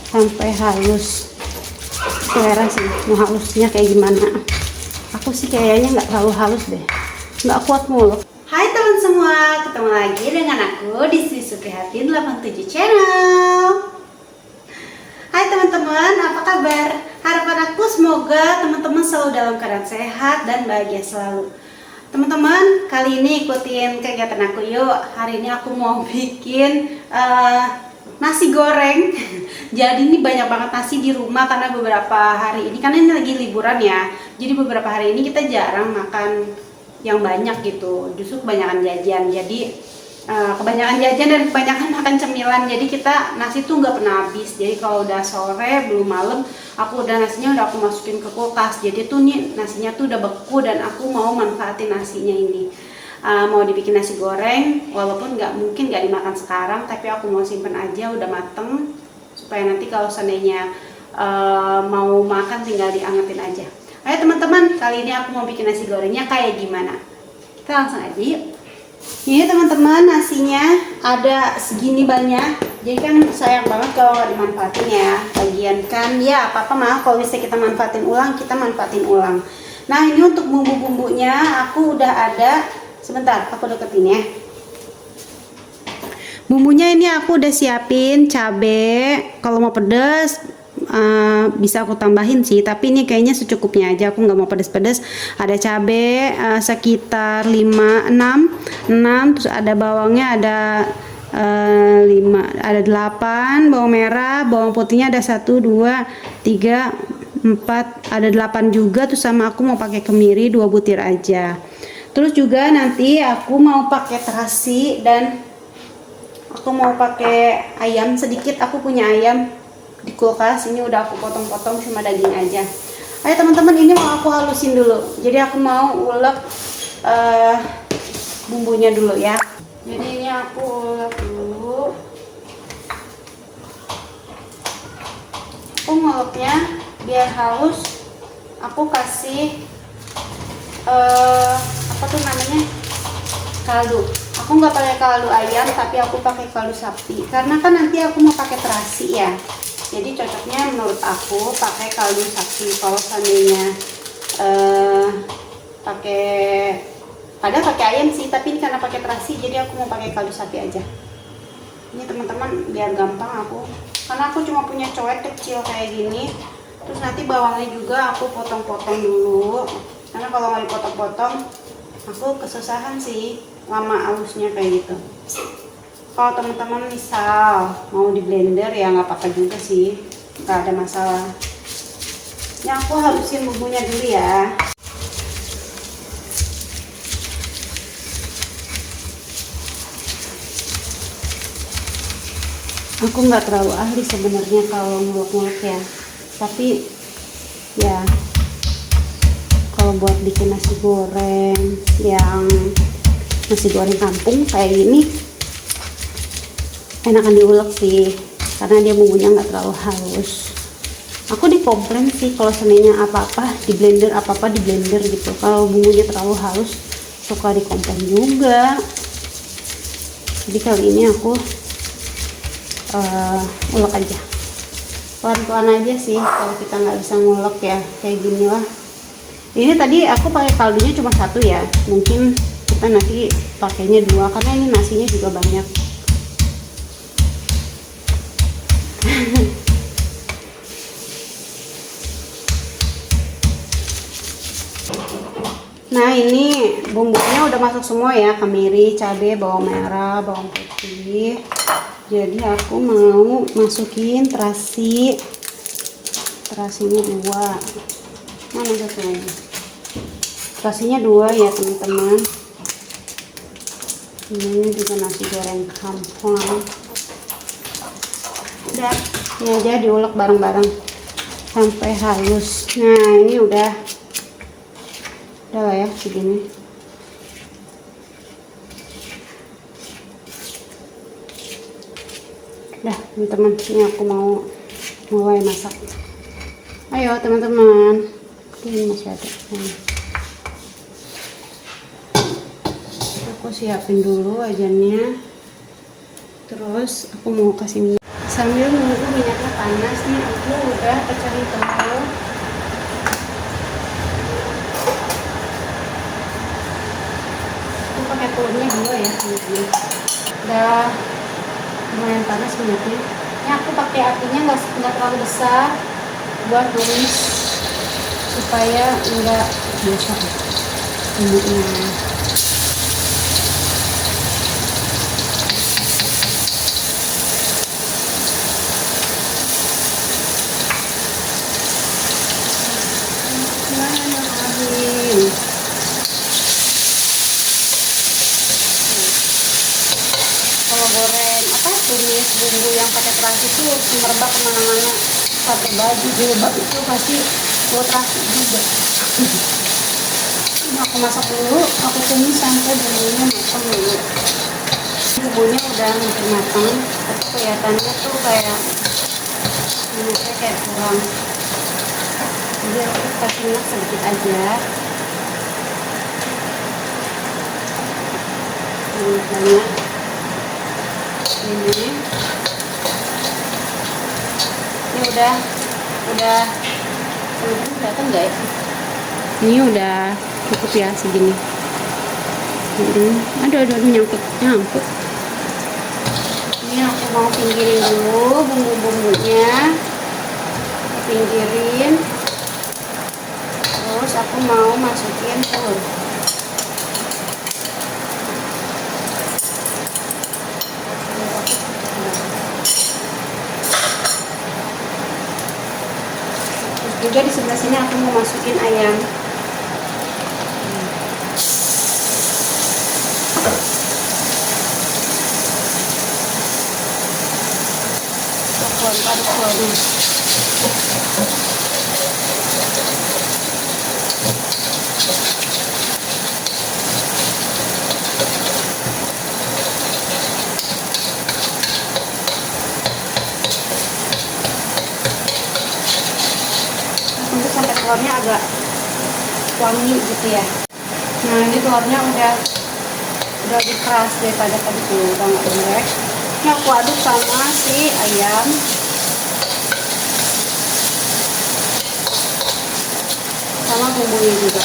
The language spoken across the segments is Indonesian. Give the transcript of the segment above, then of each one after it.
sampai halus. Selera sih mau halusnya kayak gimana. Aku sih kayaknya nggak terlalu halus deh, nggak kuat mulu. Hai teman semua, ketemu lagi dengan aku di Sri Suprihatin 87 channel. Hai teman-teman, apa kabar? Harapan aku semoga teman-teman selalu dalam keadaan sehat dan bahagia selalu. Teman-teman, kali ini ikutin kegiatan aku yuk. Hari ini aku mau bikin nasi goreng. Jadi ini banyak banget nasi di rumah karena beberapa hari ini, karena ini lagi liburan ya. Jadi beberapa hari ini kita jarang makan yang banyak gitu. Justru kebanyakan jajan. Jadi kebanyakan jajan dan kebanyakan makan cemilan, jadi kita nasi tuh nggak pernah habis. Jadi kalau udah sore belum malam, aku udah nasinya udah aku masukin ke kulkas. Jadi tuh nih nasinya tuh udah beku dan aku mau manfaatin nasinya ini. Mau dibikin nasi goreng, walaupun mungkin nggak dimakan sekarang, tapi aku mau simpen aja udah mateng supaya nanti kalau seandainya mau makan tinggal diangetin aja. Ayo teman-teman, kali ini aku mau bikin nasi gorengnya kayak gimana? Kita langsung aja yuk. Ini teman-teman, nasinya ada segini banyak, jadi kan sayang banget kalau nggak dimanfaatin ya. Bagian kan ya apa-apa mah kalau bisa kita manfaatin ulang, kita manfaatin ulang. Nah ini untuk bumbu-bumbunya aku udah ada. Sebentar, aku deketin ya. Bumbunya ini aku udah siapin cabe. Kalau mau pedas bisa aku tambahin sih, tapi ini kayaknya secukupnya aja, aku nggak mau pedas-pedas. Ada cabe sekitar 6, terus ada bawangnya ada 8, bawang merah, bawang putihnya ada 1, 2, 3, 4, ada 8 juga. Terus sama aku mau pakai kemiri 2 butir aja. Terus juga nanti aku mau pakai terasi dan aku mau pakai ayam sedikit. Aku punya ayam di kulkas, ini udah aku potong-potong cuma daging aja. Ayo teman-teman, ini mau aku halusin dulu. Jadi aku mau ulek bumbunya dulu ya. Jadi ini aku ulek dulu. Aku nguleknya biar halus. Aku kasih apa tuh namanya, kaldu. Aku nggak pakai kaldu ayam, tapi aku pakai kaldu sapi karena kan nanti aku mau pakai terasi ya. Jadi cocoknya menurut aku pakai kaldu sapi. Kalau seandainya pakai ayam sih, tapi ini karena pakai terasi jadi aku mau pakai kaldu sapi aja. Ini teman-teman biar gampang aku, karena aku cuma punya cowek kecil kayak gini. Terus nanti bawangnya juga aku potong-potong dulu, karena kalau nggak dipotong-potong aku kesusahan sih lama halusnya kayak gitu. Kalau teman-teman misal mau di blender ya nggak apa-apa juga sih, nggak ada masalah. Ini aku halusin bumbunya dulu ya. Aku nggak terlalu ahli sebenarnya kalau ngulek-ngulek ya, tapi ya kalau buat bikin nasi goreng yang nasi goreng kampung kayak gini enakan diulek sih, karena dia bumbunya nggak terlalu halus. Aku dikomplain sih kalau seandainya apa-apa di blender gitu. Kalau bumbunya terlalu halus suka dikomplain juga. Jadi kali ini aku ulek aja, pelan-pelan aja sih. Kalau kita nggak bisa ngulek ya kayak gini lah. Ini tadi aku pakai kaldunya cuma 1 ya, mungkin kita nanti pakainya 2 karena ini nasinya juga banyak. Nah ini bumbunya udah masuk semua ya, kemiri, cabai, bawang merah, bawang putih. Jadi aku mau masukin terasinya 2. Mana satu lagi? Terasinya 2 ya teman-teman. Ini juga nasi goreng kampung. Udah, ini aja diulek bareng-bareng sampai halus. Nah ini udah lah ya segini. Udah teman-teman, ini aku mau mulai masak. Ayo teman-teman, ini masih ada. Aku siapin dulu wajannya, terus aku mau kasih minyak sambil menunggu minyaknya panas nih. Aku udah pecahin telur. Aku pakai telurnya 2 ya ini. Udah lumayan panas minyaknya. Ini aku pakai apinya nggak terlalu besar buat tumis supaya enggak bosok minyaknya. Kalau goreng apa tumis bumbu yang pakai terasi itu merebak kemana-mana, sate baju jilbab itu pasti buat terasi juga. Ini aku masak dulu, aku tumis sampai bumbunya matang dulu. Bumbunya udah hampir matang, tapi kelihatannya tuh kayak minyaknya kayak kurang, jadi aku kasih minyak sedikit aja. Banyak ini udah kelihatan nggak ya? Ini udah cukup ya segini. Aduh nyangkut. Ini aku mau pinggirin dulu bumbu-bumbunya, pinggirin. Terus aku mau masukin telur. Juga di sebelah sini aku mau masukin ayam. Aduk. Untuk sampai telurnya agak wangi gitu ya. Nah ini telurnya udah lebih keras daripada tadi tuh, udah nggak lembek. Ini aku aduk sama si ayam. Sama bumbunya juga.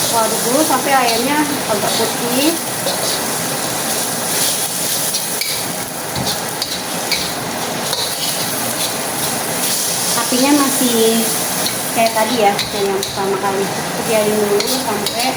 Aku aduk dulu sampai ayamnya agak putih. Apinya masih kayak tadi ya, kayak yang pertama kali. Biarin dulu sampai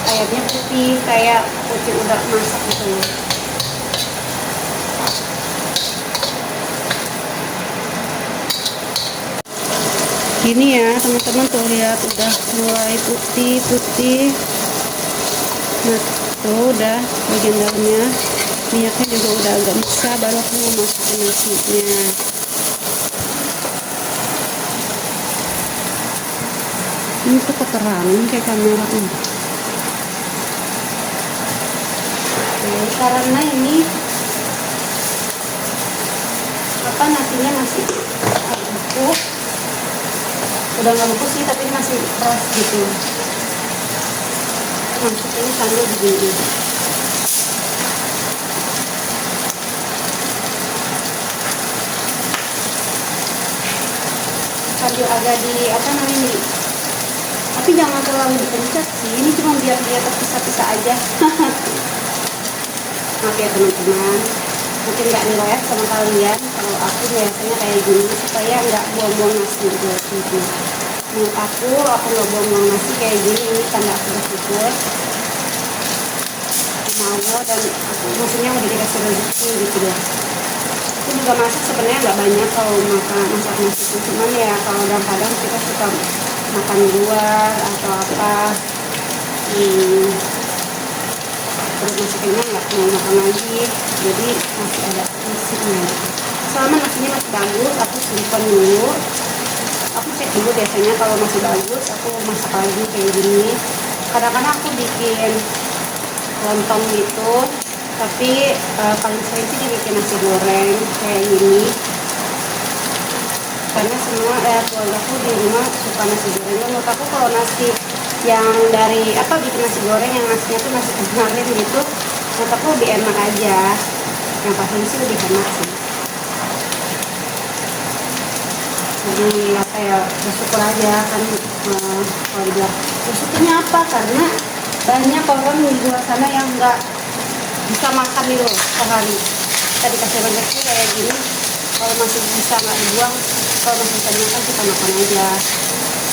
ayamnya putih, kayak putih udah masak gitu. Gini ya teman-teman, tuh lihat udah mulai putih. Nah tuh udah bagian dalamnya, minyaknya juga udah agak bisa, baru aku mau masukin nasinya. Ini tuh keterangan kayak kamera ini. Karena ini nasinya masih beku. Udah nggak beku sih, tapi masih keras gitu. Masukin sambil begini. Sambil agak tapi jangan terlalu dipencet sih, ini cuma biar dia terpisah-pisah aja. Maaf ya teman-teman, mungkin nggak relate sama kalian. Kalau aku biasanya kayak gini supaya nggak buang-buang nasi gitu. Menurut aku nggak buang-buang nasi kayak gini, ini tanda aku bersyukur mau, dan aku maksudnya udah dikasih rezeki gitu ya. Aku juga masak sebenarnya nggak banyak kalau masak nasi itu, cuman ya kalau kadang-kadang kita suka makan di luar atau apa, terus masih kenyang nggak mau makan lagi, jadi masih ada isinya. Selama nasinya masih bagus, aku simpan dulu. Aku cek dulu biasanya kalau masih bagus, aku masak lagi kayak gini. Kadang-kadang aku bikin lontong gitu, tapi paling sering sih dibikin nasi goreng kayak gini. Karena semua keluargaku di rumah suka nasi goreng. Menurut aku kalau nasi yang dari bikin nasi goreng yang nasinya tuh nasi kemarin gitu, menurut aku lebih enak aja. Yang pasti sih lebih enak sih. Jadi apa ya, bersyukur aja kan. Kalau dibilang bersyukurnya apa, karena banyak orang di luar sana yang nggak bisa makan nih loh sehari. Kita dikasih rezeki kayak gini, kalau masih bisa nggak dibuang, kalau masih bisa dimakan kita makan aja.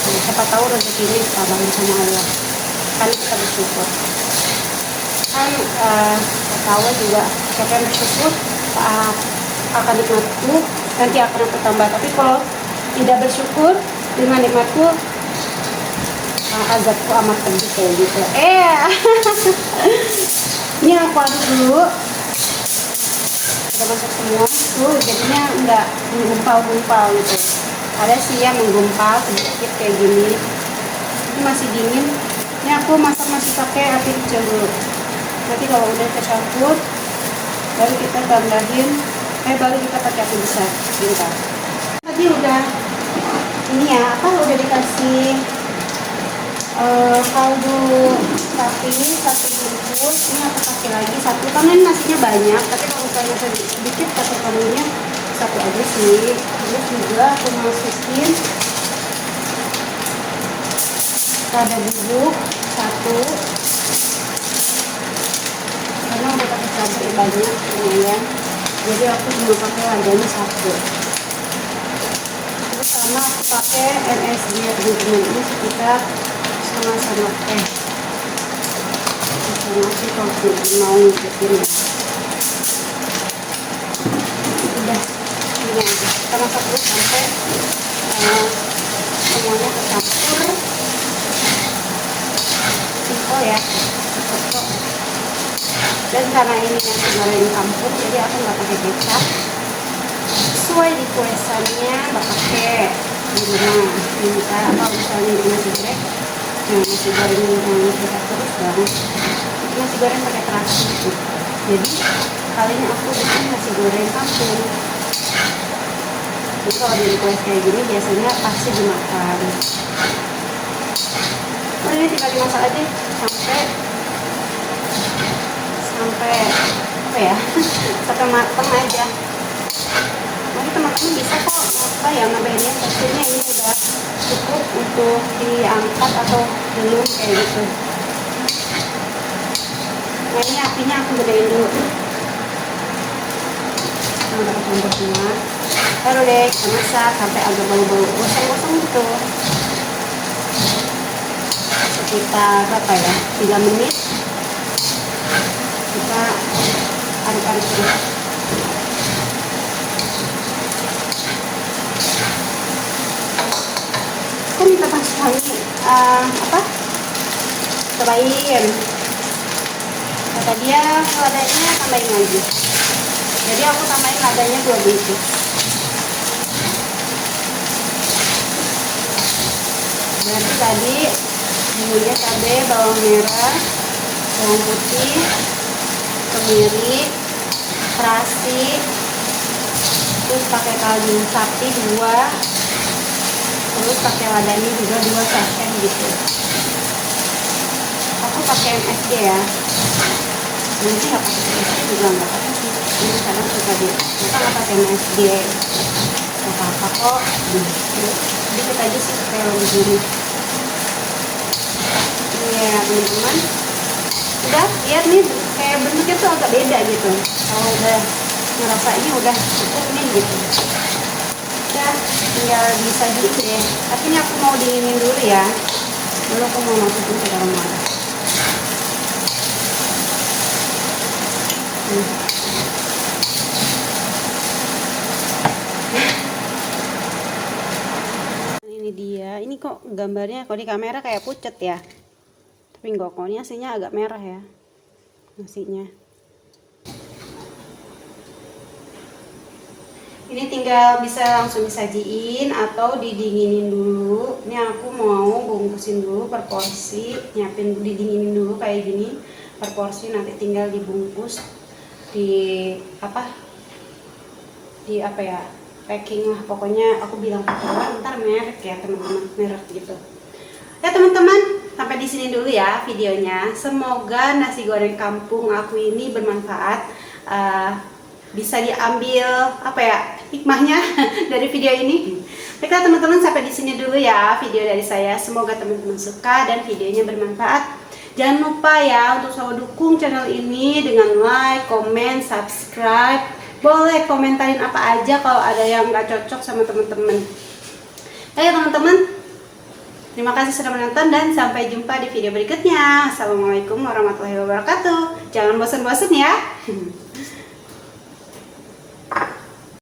Siapa tahu rezeki ini dikabarin sama Allah, kan kita bersyukur. Kan tahu juga siapa yang bersyukur akan nikmatku nanti akan bertambah. Tapi kalau tidak bersyukur dengan nikmatku, azabku amat pedih kayak gitu. Ini aku aduk dulu. Udah masak semua tuh, jadinya nggak menggumpal-gumpal gitu. Ada sih yang menggumpal sedikit kayak gini. Ini masih dingin. Ini aku masak masih pakai api kecil dulu. Nanti kalau udah kecampur, baru kita tambahin. Baru kita pakai api besar. Bentar. Tadi udah ini ya, udah dikasih kaldu sapi 1 bungkus. Ini aku kasih lagi 1 karena ini nasinya banyak, tapi kalau misalnya sedikit kasih kaldunya 1 aja sih. Terus juga aku masukin lada bubuk 1 karena udah pakai cabai banyak lumayan, jadi aku cuma pakai ladanya 1. Terus sama aku pakai MSG teman-teman, ini sekitar setengah sendok teh. Sama sih kalau mau ngikutin ya. Udah ini aja, kita masak terus sampai semuanya tercampur. Simpel ya, cocok. Dan karena ini yang kemarin kampung, jadi aku nggak pakai kecap. Sesuai di kuesannya nggak pakai di rumah. Minta apa misalnya di nasi goreng, nasi goreng yang kita terus banget. Nasi goreng pakai terasi gitu. Jadi kali ini aku bikin nasi goreng kampung. Jadi kalau di request kayak gini biasanya pasti dimakan. Ini tinggal dimasak aja sampai apa ya, sampai matang aja. Nanti teman-teman bisa kok ngebayangin teksturnya ini udah cukup untuk diangkat atau belum kayak gitu. Nah ini apinya aku gedein dulu. Udah campur semua. Baru deh kita masak sampai agak bau-bau gosong-gosong gitu. Sekitar 3 menit kita aduk-aduk terus. Aku minta sekali cobain. Kata dia ladanya tambahin lagi, jadi aku tambahin ladanya 2 bungkus. Berarti tadi bumbunya cabai, bawang merah, bawang putih, kemiri, terasi, terus pakai kaldu sapi 2, terus pakai ladanya juga 2 sachet gitu. Aku pakai MSG ya, nanti nggak pakai MSG juga nggak apa-apa sih. Ini kadang suka kita nggak pakai MSG, nggak apa-apa kok. Dikit aja sih kayak lebih gurih. Iya teman-teman, udah lihat nih kayak bentuknya tuh agak beda gitu. Kalau udah ngerasa ini udah cukup nih gitu, udah tinggal disajiin deh. Tapi ini aku mau dinginin dulu ya, dulu aku mau masukin ke dalam wadah. Ini dia, ini kok gambarnya kalau di kamera kayak pucet ya, tapi enggak kok, ini aslinya agak merah ya nasinya. Ini tinggal bisa langsung disajiin atau didinginin dulu. Ini aku mau bungkusin dulu per porsi, nyiapin didinginin dulu kayak gini per porsi, nanti tinggal dibungkus di packing lah pokoknya. Aku bilang pakai ntar merek ya teman-teman, merek gitu ya teman-teman. Sampai di sini dulu ya videonya. Semoga nasi goreng kampung aku ini bermanfaat, bisa diambil hikmahnya dari video ini. Baiklah teman-teman, sampai di sini dulu ya video dari saya. Semoga teman-teman suka dan videonya bermanfaat. Jangan lupa ya untuk selalu dukung channel ini dengan like, komen, subscribe. Boleh komentarin apa aja kalau ada yang nggak cocok sama teman-teman. Ayo teman-teman, terima kasih sudah menonton dan sampai jumpa di video berikutnya. Assalamualaikum warahmatullahi wabarakatuh. Jangan bosan-bosan ya.